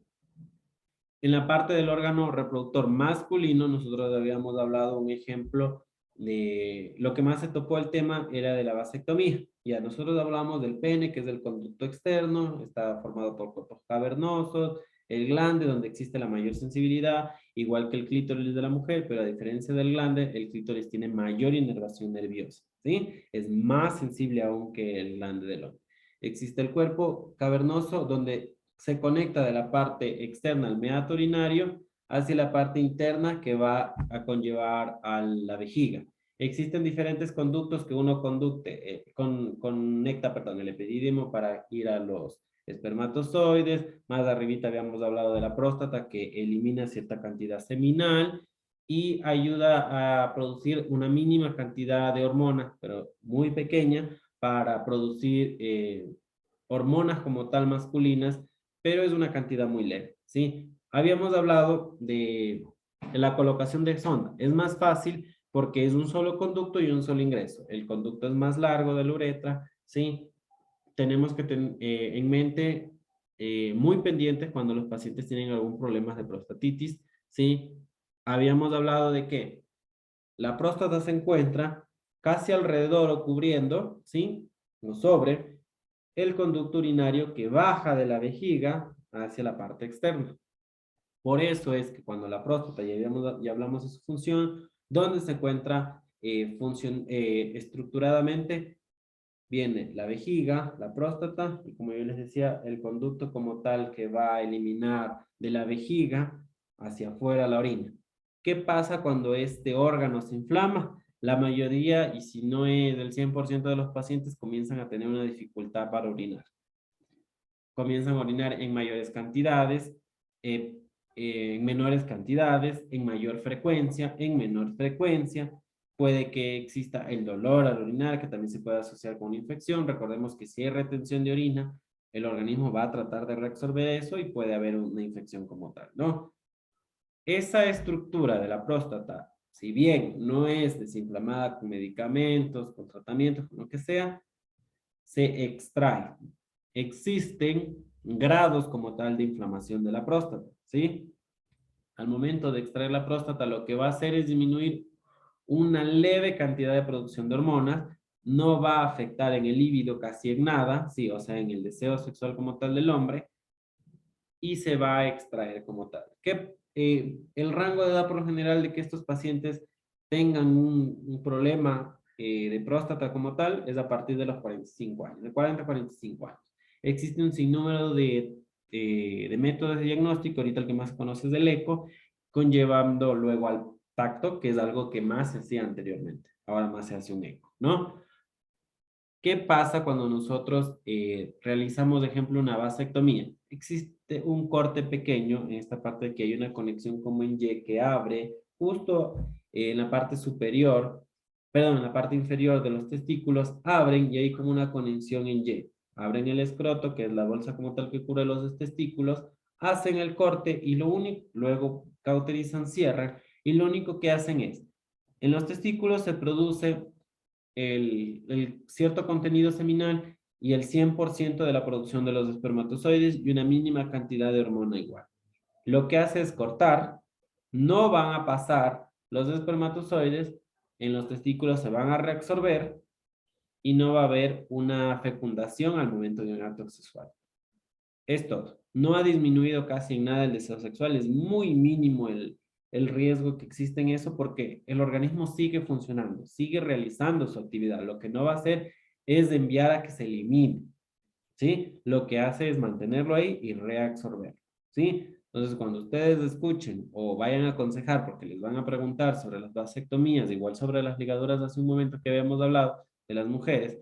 En la parte del órgano reproductor masculino, nosotros habíamos hablado un ejemplo de lo que más se tocó el tema era de la vasectomía. Ya nosotros hablamos del pene, que es el conducto externo, está formado por cuerpos cavernosos, el glande, donde existe la mayor sensibilidad, igual que el clítoris de la mujer, pero a diferencia del glande, el clítoris tiene mayor inervación nerviosa, ¿sí? Es más sensible aún que el glande del hombre. Existe el cuerpo cavernoso, donde se conecta de la parte externa al meato urinario hacia la parte interna que va a conllevar a la vejiga. Existen diferentes conductos que uno conecta, perdón, el epidídimo para ir a los espermatozoides. Más arribita habíamos hablado de la próstata que elimina cierta cantidad seminal y ayuda a producir una mínima cantidad de hormonas, pero muy pequeña, para producir hormonas como tal masculinas, pero es una cantidad muy leve, ¿sí? Habíamos hablado de la colocación de sonda. Es más fácil porque es un solo conducto y un solo ingreso. El conducto es más largo de la uretra, ¿sí? Tenemos que tener en mente, muy pendientes cuando los pacientes tienen algún problema de prostatitis, ¿sí? Habíamos hablado de que la próstata se encuentra casi alrededor o cubriendo, ¿sí? O sobre el conducto urinario que baja de la vejiga hacia la parte externa. Por eso es que cuando la próstata, ya hablamos de su función, ¿dónde se encuentra estructuradamente? Viene la vejiga, la próstata, y como yo les decía, el conducto como tal que va a eliminar de la vejiga hacia afuera la orina. ¿Qué pasa cuando este órgano se inflama? La mayoría, y si no es del 100% de los pacientes, comienzan a tener una dificultad para orinar. Comienzan a orinar en mayores cantidades, en menores cantidades, en mayor frecuencia, en menor frecuencia. puede que exista el dolor al orinar, que también se puede asociar con una infección. Recordemos que si hay retención de orina, el organismo va a tratar de reabsorber eso y puede haber una infección como tal, ¿no? Esa estructura de la próstata, si bien no es desinflamada con medicamentos, con tratamientos, con lo que sea, se extrae. Existen grados como tal de inflamación de la próstata, ¿sí? Al momento de extraer la próstata, lo que va a hacer es disminuir una leve cantidad de producción de hormonas, no va a afectar en el líbido casi en nada, sí, o sea, en el deseo sexual como tal del hombre, y se va a extraer como tal. El rango de edad por lo general de que estos pacientes tengan un problema de próstata como tal es a partir de los 45 años, de 40 a 45 años. Existe un sinnúmero de métodos de diagnóstico, ahorita el que más se conoce es el eco, conllevando luego al tacto, que es algo que más se hacía anteriormente. Ahora más se hace un eco, ¿no? ¿Qué pasa cuando nosotros realizamos, de ejemplo, una vasectomía? Existe un corte pequeño en esta parte de que hay una conexión como en Y que abre justo en la parte superior, perdón, en la parte inferior de los testículos, abren y hay como una conexión en Y. Abren el escroto, que es la bolsa como tal que cubre los testículos, hacen el corte y lo único, luego cauterizan, cierran y lo único que hacen es, en los testículos se produce el cierto contenido seminal y el 100% de la producción de los espermatozoides y una mínima cantidad de hormona igual. Lo que hace es cortar, no van a pasar los espermatozoides, en los testículos se van a reabsorber y no va a haber una fecundación al momento de un acto sexual. Es todo. No ha disminuido casi en nada el deseo sexual, es muy mínimo el riesgo que existe en eso porque el organismo sigue funcionando, sigue realizando su actividad. Lo que no va a hacer es enviar a que se elimine, ¿sí? Lo que hace es mantenerlo ahí y reabsorber, ¿sí? Entonces, cuando ustedes escuchen o vayan a aconsejar, porque les van a preguntar sobre las vasectomías, igual sobre las ligaduras hace un momento que habíamos hablado de las mujeres,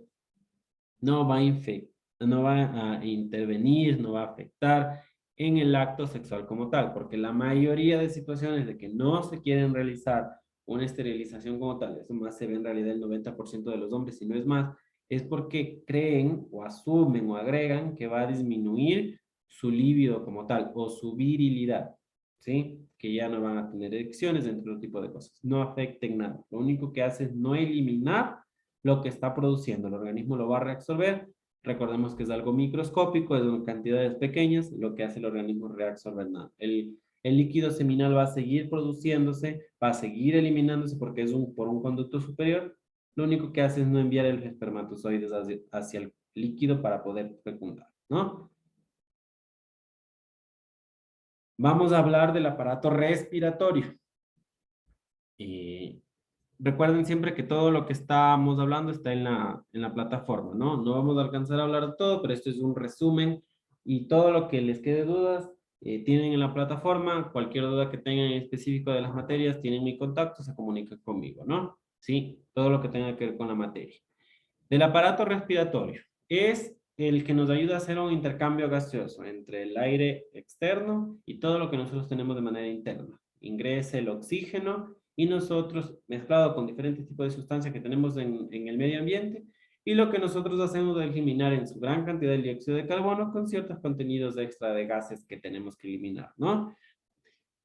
no va a no va a intervenir, no va a afectar en el acto sexual como tal, porque la mayoría de situaciones de que no se quieren realizar una esterilización como tal, eso más se ve en realidad el 90% de los hombres, si no es más, es porque creen o asumen o agregan que va a disminuir su libido como tal o su virilidad, ¿sí? Que ya no van a tener erecciones, entre otro tipo de cosas. No afecten nada. Lo único que hace es no eliminar lo que está produciendo. El organismo lo va a reabsorber. Recordemos que es algo microscópico, es de cantidades pequeñas. Lo que hace el organismo es reabsorber nada. El líquido seminal va a seguir produciéndose, va a seguir eliminándose porque es por un conducto superior. Lo único que hace es no enviar el espermatozoides hacia el líquido para poder fecundar, ¿no? Vamos a hablar del aparato respiratorio. Eh, Recuerden siempre que todo lo que estamos hablando está en la plataforma, ¿no? No vamos a alcanzar a hablar de todo, pero esto es un resumen y todo lo que les quede dudas tienen en la plataforma. Cualquier duda que tengan en específico de las materias, tienen mi contacto, se comunican conmigo, ¿no? Sí, todo lo que tenga que ver con la materia. Del aparato respiratorio. Es el que nos ayuda a hacer un intercambio gaseoso entre el aire externo y todo lo que nosotros tenemos de manera interna. Ingresa el oxígeno y nosotros, mezclado con diferentes tipos de sustancias que tenemos en el medio ambiente, y lo que nosotros hacemos es eliminar en su gran cantidad el dióxido de carbono con ciertos contenidos extra de gases que tenemos que eliminar, ¿no?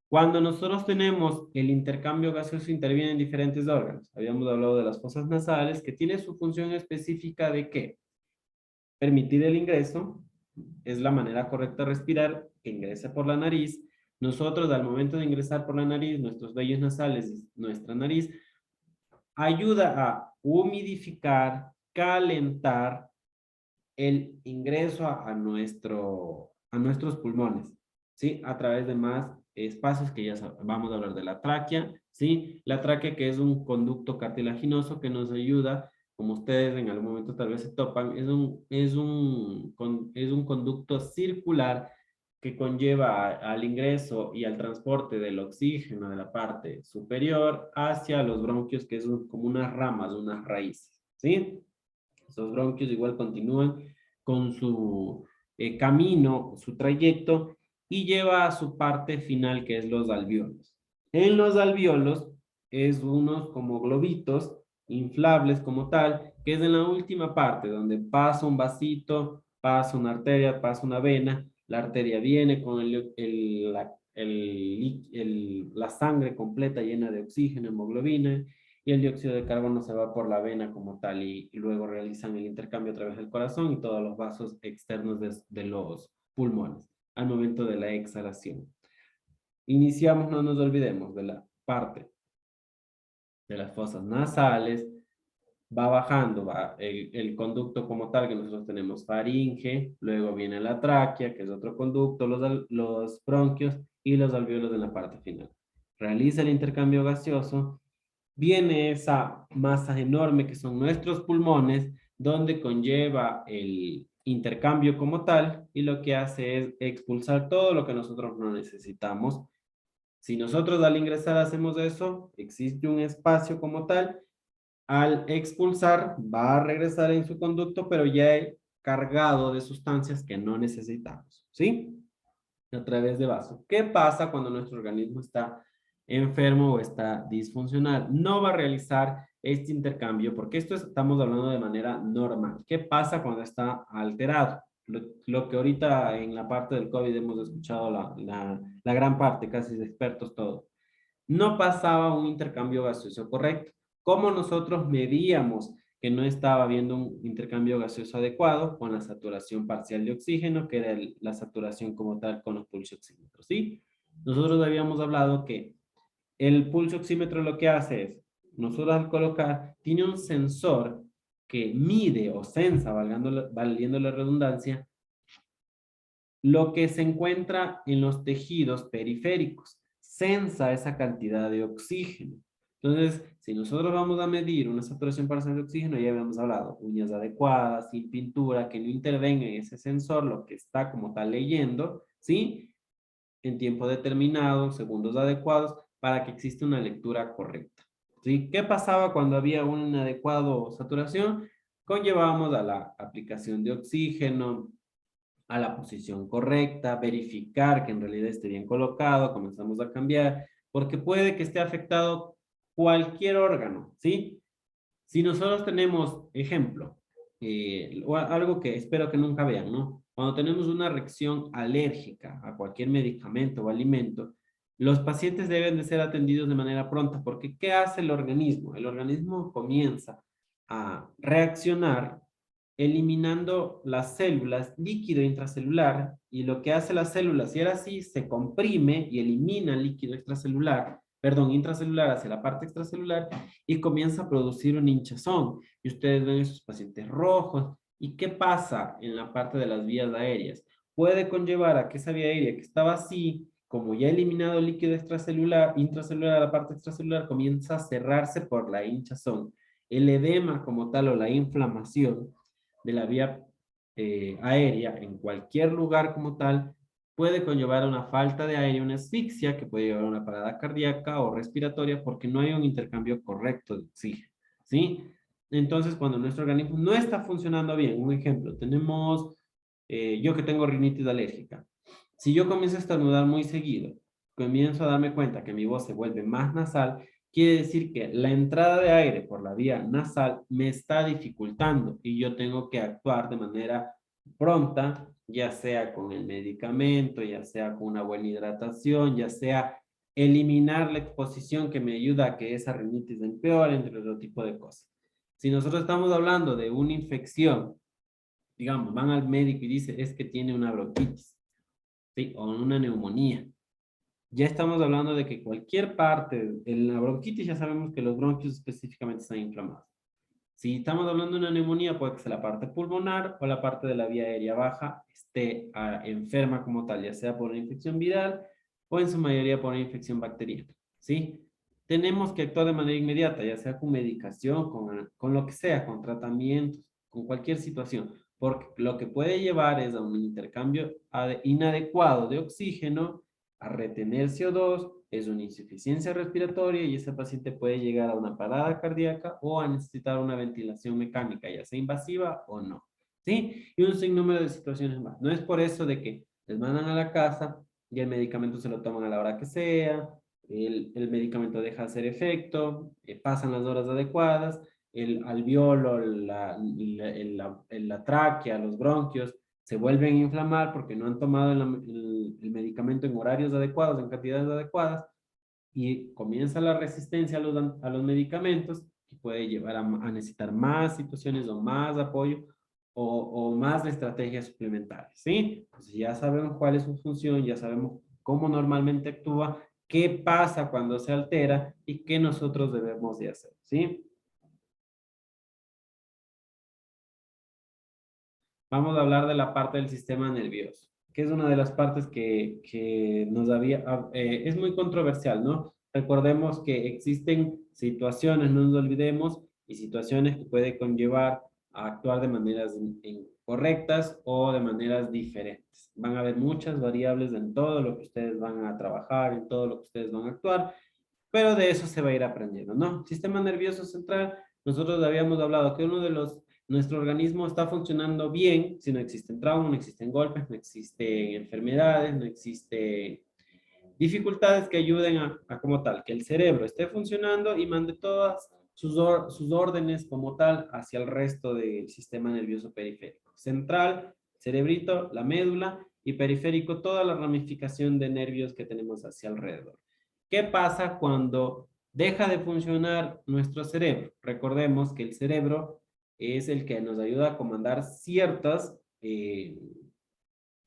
Cuando nosotros tenemos el intercambio gaseoso, intervienen diferentes órganos. Habíamos hablado de las fosas nasales, que tiene su función específica de ¿qué? Permitir el ingreso, es la manera correcta de respirar, que ingrese por la nariz. Nosotros, al momento de ingresar por la nariz, nuestros vellos nasales, nuestra nariz, ayuda a humidificar, calentar el ingreso a nuestros pulmones, ¿sí? A través de más espacios que ya vamos a hablar de la tráquea, ¿sí? La tráquea que es un conducto cartilaginoso que nos ayuda, como ustedes en algún momento tal vez se topan, es un conducto circular que conlleva al ingreso y al transporte del oxígeno de la parte superior hacia los bronquios, que es como unas ramas, unas raíces, ¿sí? Esos bronquios igual continúan con su camino, su trayecto, y lleva a su parte final, que es los alvéolos. En los alvéolos es unos como globitos inflables como tal, que es en la última parte, donde pasa un vasito, pasa una arteria, pasa una vena, la arteria viene con la sangre completa llena de oxígeno, hemoglobina, y el dióxido de carbono se va por la vena como tal y luego realizan el intercambio a través del corazón y todos los vasos externos de los pulmones al momento de la exhalación. Iniciamos, no nos olvidemos de la parte de las fosas nasales, va bajando, va el conducto como tal que nosotros tenemos faringe, luego viene la tráquea, que es otro conducto, los bronquios y los alvéolos en la parte final. Realiza el intercambio gaseoso, viene esa masa enorme que son nuestros pulmones, donde conlleva el intercambio como tal y lo que hace es expulsar todo lo que nosotros no necesitamos. Si nosotros al ingresar hacemos eso, existe un espacio como tal, al expulsar va a regresar en su conducto, pero ya cargado de sustancias que no necesitamos, ¿sí? A través de vaso. ¿Qué pasa cuando nuestro organismo está enfermo o está disfuncional? No va a realizar este intercambio porque estamos hablando de manera normal. ¿Qué pasa cuando está alterado? Lo que ahorita en la parte del COVID hemos escuchado la gran parte, casi de expertos todos. No pasaba un intercambio gaseoso correcto. ¿Cómo nosotros medíamos que no estaba habiendo un intercambio gaseoso adecuado? Con la saturación parcial de oxígeno, que era la saturación como tal con los pulso oxímetros, ¿sí? Nosotros habíamos hablado que el pulso oxímetro lo que hace es, nosotros al colocar, tiene un sensor que mide o sensa, valiendo la redundancia, lo que se encuentra en los tejidos periféricos, sensa esa cantidad de oxígeno. Entonces, si nosotros vamos a medir una saturación parcial de oxígeno, ya habíamos hablado, uñas adecuadas, sin pintura, que no intervenga en ese sensor, lo que está como tal leyendo, ¿sí? En tiempo determinado, segundos adecuados, para que exista una lectura correcta. ¿Sí? ¿Qué pasaba cuando había una inadecuada saturación? Conllevábamos a la aplicación de oxígeno, a la posición correcta, verificar que en realidad esté bien colocado, comenzamos a cambiar, porque puede que esté afectado cualquier órgano, ¿sí? Si nosotros tenemos, ejemplo, o algo que espero que nunca vean, ¿no? Cuando tenemos una reacción alérgica a cualquier medicamento o alimento, los pacientes deben de ser atendidos de manera pronta, porque ¿qué hace el organismo? El organismo comienza a reaccionar eliminando las células, líquido intracelular, y lo que hace las células, si era así, se comprime y elimina el líquido extracelular, perdón, intracelular hacia la parte extracelular y comienza a producir un hinchazón. Y ustedes ven esos pacientes rojos. ¿Y qué pasa en la parte de las vías aéreas? Puede conllevar a que esa vía aérea que estaba así, como ya ha eliminado el líquido extracelular, intracelular a la parte extracelular, comienza a cerrarse por la hinchazón. El edema como tal o la inflamación de la vía aérea en cualquier lugar como tal puede conllevar a una falta de aire, una asfixia que puede llevar a una parada cardíaca o respiratoria porque no hay un intercambio correcto de oxígeno, ¿sí? Entonces, cuando nuestro organismo no está funcionando bien, un ejemplo, tenemos, yo que tengo rinitis alérgica, si yo comienzo a estornudar muy seguido, comienzo a darme cuenta que mi voz se vuelve más nasal, quiere decir que la entrada de aire por la vía nasal me está dificultando y yo tengo que actuar de manera pronta, ya sea con el medicamento, ya sea con una buena hidratación, ya sea eliminar la exposición que me ayuda a que esa rinitis empeore, entre otro tipo de cosas. Si nosotros estamos hablando de una infección, digamos, van al médico y dice es que tiene una bronquitis, ¿sí? O una neumonía. Ya estamos hablando de que cualquier parte, en la bronquitis ya sabemos que los bronquios específicamente están inflamados. Si estamos hablando de una neumonía, puede que sea la parte pulmonar o la parte de la vía aérea baja esté enferma como tal, ya sea por una infección viral o en su mayoría por una infección bacteriana, ¿sí? Tenemos que actuar de manera inmediata, ya sea con medicación, con lo que sea, con tratamientos, con cualquier situación, porque lo que puede llevar es a un intercambio inadecuado de oxígeno, a retener CO2, es una insuficiencia respiratoria y ese paciente puede llegar a una parada cardíaca o a necesitar una ventilación mecánica, ya sea invasiva o no. ¿Sí? Y un sinnúmero de situaciones más. No es por eso de que les mandan a la casa y el medicamento se lo toman a la hora que sea, el medicamento deja de hacer efecto, pasan las horas adecuadas, el alveolo, la tráquea, los bronquios, se vuelven a inflamar porque no han tomado el medicamento en horarios adecuados, en cantidades adecuadas, y comienza la resistencia a los medicamentos que puede llevar a necesitar más situaciones o más apoyo o más de estrategias suplementarias, ¿sí? Entonces ya sabemos cuál es su función, ya sabemos cómo normalmente actúa, qué pasa cuando se altera y qué nosotros debemos de hacer, ¿sí? Vamos a hablar de la parte del sistema nervioso, que es una de las partes que nos había, es muy controversial, ¿no? Recordemos que existen situaciones, no nos olvidemos, y situaciones que puede conllevar a actuar de maneras incorrectas o de maneras diferentes. Van a haber muchas variables en todo lo que ustedes van a trabajar, en todo lo que ustedes van a actuar, pero de eso se va a ir aprendiendo, ¿no? Sistema nervioso central, nosotros habíamos hablado que uno de los, nuestro organismo está funcionando bien si no existen traumas, no existen golpes, no existen enfermedades, no existen dificultades que ayuden a como tal, que el cerebro esté funcionando y mande todas sus órdenes como tal hacia el resto del sistema nervioso periférico. Central, cerebrito, la médula y periférico, toda la ramificación de nervios que tenemos hacia alrededor. ¿Qué pasa cuando deja de funcionar nuestro cerebro? Recordemos que el cerebro es el que nos ayuda a comandar ciertas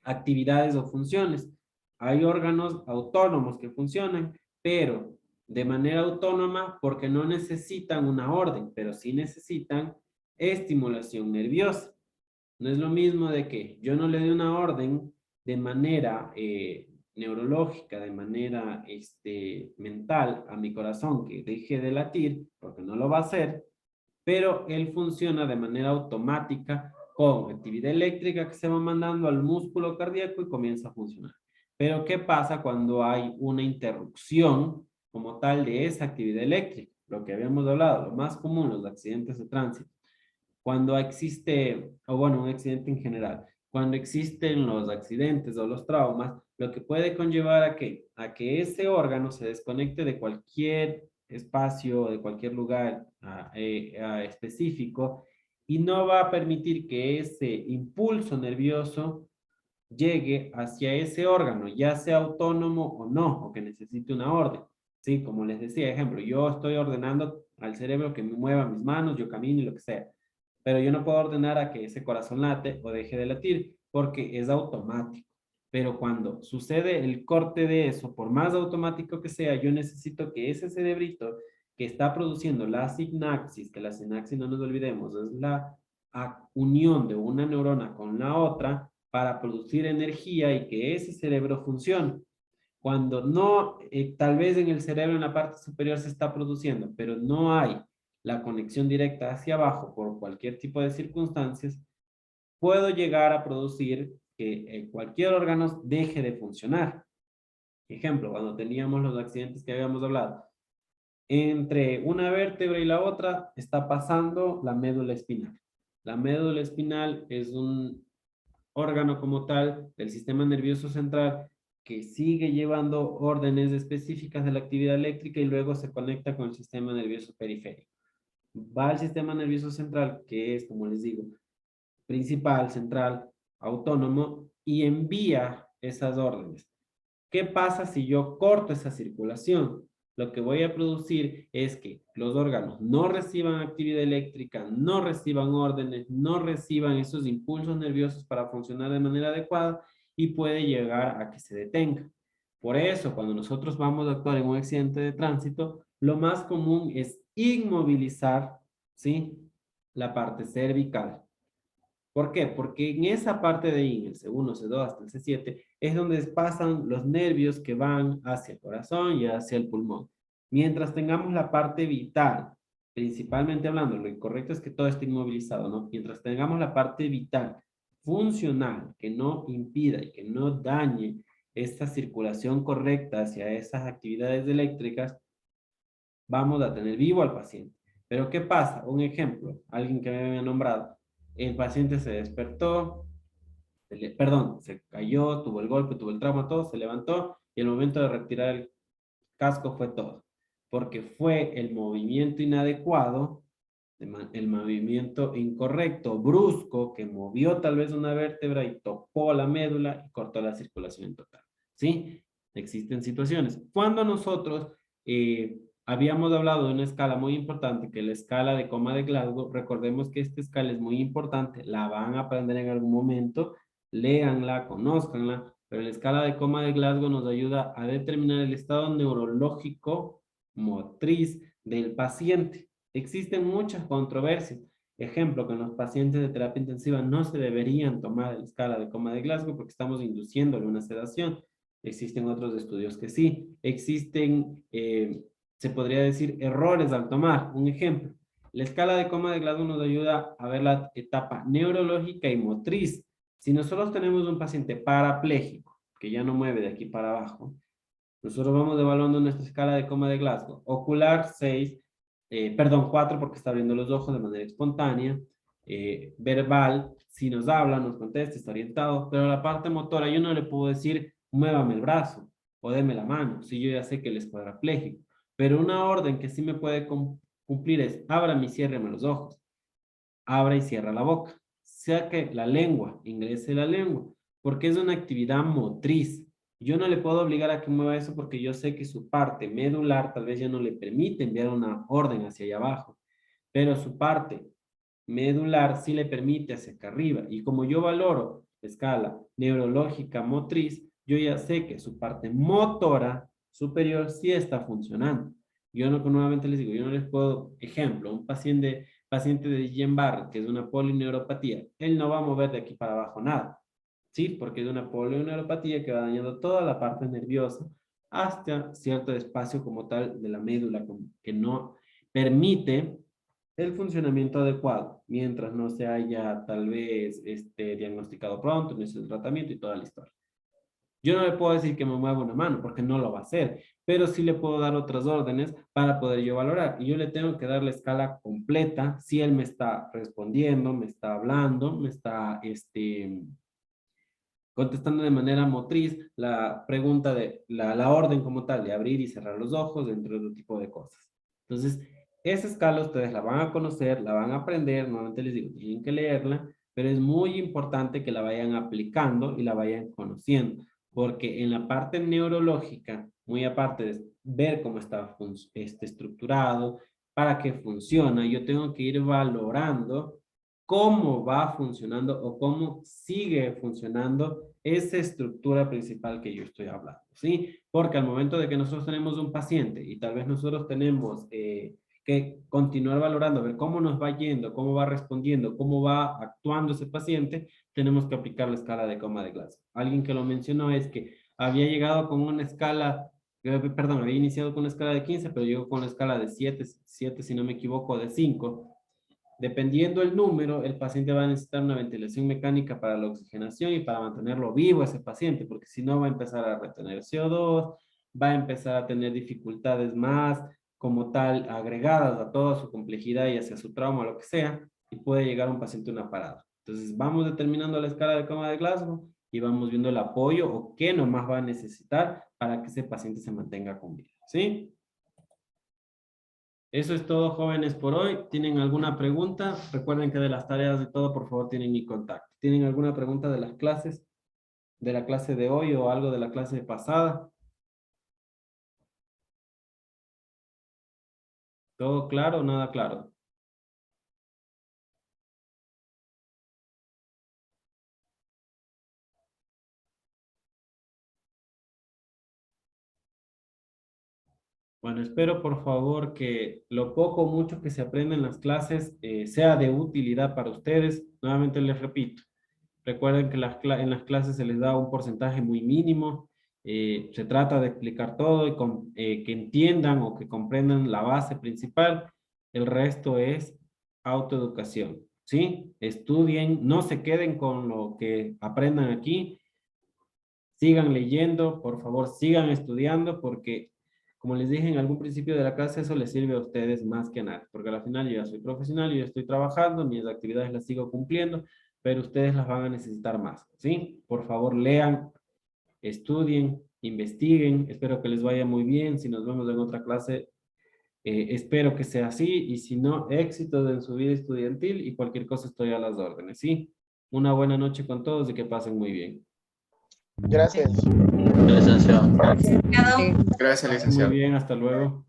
actividades o funciones. Hay órganos autónomos que funcionan, pero de manera autónoma porque no necesitan una orden, pero sí necesitan estimulación nerviosa. No es lo mismo de que yo no le dé una orden de manera neurológica, de manera mental a mi corazón que deje de latir, porque no lo va a hacer, pero él funciona de manera automática con actividad eléctrica que se va mandando al músculo cardíaco y comienza a funcionar. Pero ¿qué pasa cuando hay una interrupción como tal de esa actividad eléctrica? Lo que habíamos hablado, lo más común, los accidentes de tránsito. Cuando existe, o bueno, un accidente en general, cuando existen los accidentes o los traumas, lo que puede conllevar a que ese órgano se desconecte de cualquier espacio, de cualquier lugar específico y no va a permitir que ese impulso nervioso llegue hacia ese órgano, ya sea autónomo o no, o que necesite una orden. Sí, como les decía, ejemplo, yo estoy ordenando al cerebro que me mueva mis manos, yo camino y lo que sea, pero yo no puedo ordenar a que ese corazón late o deje de latir porque es automático. Pero cuando sucede el corte de eso, por más automático que sea, yo necesito que ese cerebrito que está produciendo la sinapsis, que la sinapsis no nos olvidemos, es la unión de una neurona con la otra para producir energía y que ese cerebro funcione. Cuando no, tal vez en el cerebro en la parte superior se está produciendo, pero no hay la conexión directa hacia abajo por cualquier tipo de circunstancias, puedo llegar a producir que cualquier órgano deje de funcionar. Ejemplo, cuando teníamos los accidentes que habíamos hablado, entre una vértebra y la otra está pasando la médula espinal. La médula espinal es un órgano como tal del sistema nervioso central que sigue llevando órdenes específicas de la actividad eléctrica y luego se conecta con el sistema nervioso periférico. Va al sistema nervioso central, que es, como les digo, principal, central, autónomo, y envía esas órdenes. ¿Qué pasa si yo corto esa circulación? Lo que voy a producir es que los órganos no reciban actividad eléctrica, no reciban órdenes, no reciban esos impulsos nerviosos para funcionar de manera adecuada y puede llegar a que se detenga. Por eso, cuando nosotros vamos a actuar en un accidente de tránsito, lo más común es inmovilizar, ¿sí?, la parte cervical. ¿Por qué? Porque en esa parte de ahí, en el C1, C2 hasta el C7, es donde pasan los nervios que van hacia el corazón y hacia el pulmón. Mientras tengamos la parte vital, principalmente hablando, lo incorrecto es que todo esté inmovilizado, ¿no? Mientras tengamos la parte vital funcional, que no impida y que no dañe esta circulación correcta hacia esas actividades eléctricas, vamos a tener vivo al paciente. Pero ¿qué pasa? Un ejemplo, alguien que me había nombrado, el paciente se despertó, perdón, se cayó, tuvo el golpe, tuvo el trauma, todo, se levantó y al momento de retirar casco fue todo, porque fue el movimiento inadecuado, el movimiento incorrecto, brusco, que movió tal vez una vértebra y topó la médula y cortó la circulación en total. ¿Sí? Existen situaciones. Cuando nosotros habíamos hablado de una escala muy importante, que es la escala de coma de Glasgow, recordemos que esta escala es muy importante, la van a aprender en algún momento, léanla, conózcanla, pero la escala de coma de Glasgow nos ayuda a determinar el estado neurológico motriz del paciente. Existen muchas controversias. Ejemplo, que en los pacientes de terapia intensiva no se deberían tomar la escala de coma de Glasgow porque estamos induciéndole una sedación. Existen otros estudios que sí. Existen, se podría decir, errores al tomar. Un ejemplo, la escala de coma de Glasgow nos ayuda a ver la etapa neurológica y motriz. Si nosotros tenemos un paciente parapléjico, que ya no mueve de aquí para abajo, nosotros vamos evaluando nuestra escala de coma de Glasgow. Ocular 6, perdón, 4 porque está abriendo los ojos de manera espontánea. Verbal, si nos habla, nos contesta, está orientado. Pero la parte motora, yo no le puedo decir, muévame el brazo o deme la mano, si yo ya sé que él es cuadrapléjico. Pero una orden que sí me puede cumplir es, ábrame y ciérreme los ojos. Abra y cierra la boca. Saque la lengua, ingrese la lengua, porque es una actividad motriz. Yo no le puedo obligar a que mueva eso porque yo sé que su parte medular tal vez ya no le permite enviar una orden hacia allá abajo, pero su parte medular sí le permite hacia acá arriba. Y como yo valoro la escala neurológica motriz, yo ya sé que su parte motora superior sí está funcionando. Yo no, nuevamente les digo, yo no les puedo, ejemplo, un paciente de Guillain-Barré, que es una polineuropatía, él no va a mover de aquí para abajo nada. ¿Sí? Porque es una polineuropatía que va dañando toda la parte nerviosa hasta cierto espacio como tal de la médula que no permite el funcionamiento adecuado, mientras no se haya tal vez diagnosticado pronto, no es el tratamiento y toda la historia. Yo no le puedo decir que me mueva una mano porque no lo va a hacer, pero sí le puedo dar otras órdenes para poder yo valorar. Y yo le tengo que dar la escala completa si él me está respondiendo, me está hablando, me está contestando de manera motriz la pregunta de la orden como tal de abrir y cerrar los ojos, entre otro tipo de cosas. Entonces, esa escala ustedes la van a conocer, la van a aprender, nuevamente les digo, tienen que leerla, pero es muy importante que la vayan aplicando y la vayan conociendo, porque en la parte neurológica, muy aparte de ver cómo está estructurado, para que funciona, yo tengo que ir valorando cómo va funcionando o cómo sigue funcionando esa estructura principal que yo estoy hablando, ¿sí? Porque al momento de que nosotros tenemos un paciente y tal vez nosotros tenemos que continuar valorando, ver cómo nos va yendo, cómo va respondiendo, cómo va actuando ese paciente, tenemos que aplicar la escala de coma de Glasgow. Alguien que lo mencionó es que había llegado con una escala, perdón, había iniciado con una escala de 15, pero llegó con una escala de 7 si no me equivoco, de 5. Dependiendo el número, el paciente va a necesitar una ventilación mecánica para la oxigenación y para mantenerlo vivo ese paciente, porque si no va a empezar a retener CO2, va a empezar a tener dificultades más como tal agregadas a toda su complejidad y hacia su trauma, lo que sea, y puede llegar un paciente a una parada. Entonces vamos determinando la escala de coma de Glasgow y vamos viendo el apoyo o qué nomás va a necesitar para que ese paciente se mantenga con vida, ¿sí? Eso es todo, jóvenes, por hoy. ¿Tienen alguna pregunta? Recuerden que de las tareas y todo, por favor, tienen mi contacto. ¿Tienen alguna pregunta de las clases, de la clase de hoy o algo de la clase pasada? ¿Todo claro o nada claro? Bueno, espero por favor que lo poco o mucho que se aprende en las clases sea de utilidad para ustedes. Nuevamente les repito, recuerden que en las clases se les da un porcentaje muy mínimo. Se trata de explicar todo y que entiendan o que comprendan la base principal. El resto es autoeducación, ¿sí? Estudien, no se queden con lo que aprendan aquí. Sigan leyendo, por favor, sigan estudiando porque, como les dije en algún principio de la clase, eso les sirve a ustedes más que nada, porque al final yo ya soy profesional, yo ya estoy trabajando, mis actividades las sigo cumpliendo, pero ustedes las van a necesitar más, ¿sí? Por favor, lean, estudien investiguen, espero que les vaya muy bien, si nos vemos en otra clase, espero que sea así, y si no, éxitos en su vida estudiantil y cualquier cosa estoy a las órdenes, ¿sí? Una buena noche con todos y que pasen muy bien. Gracias. Licenciado. Licenciado. Gracias, Muy licenciado. bien, hasta luego.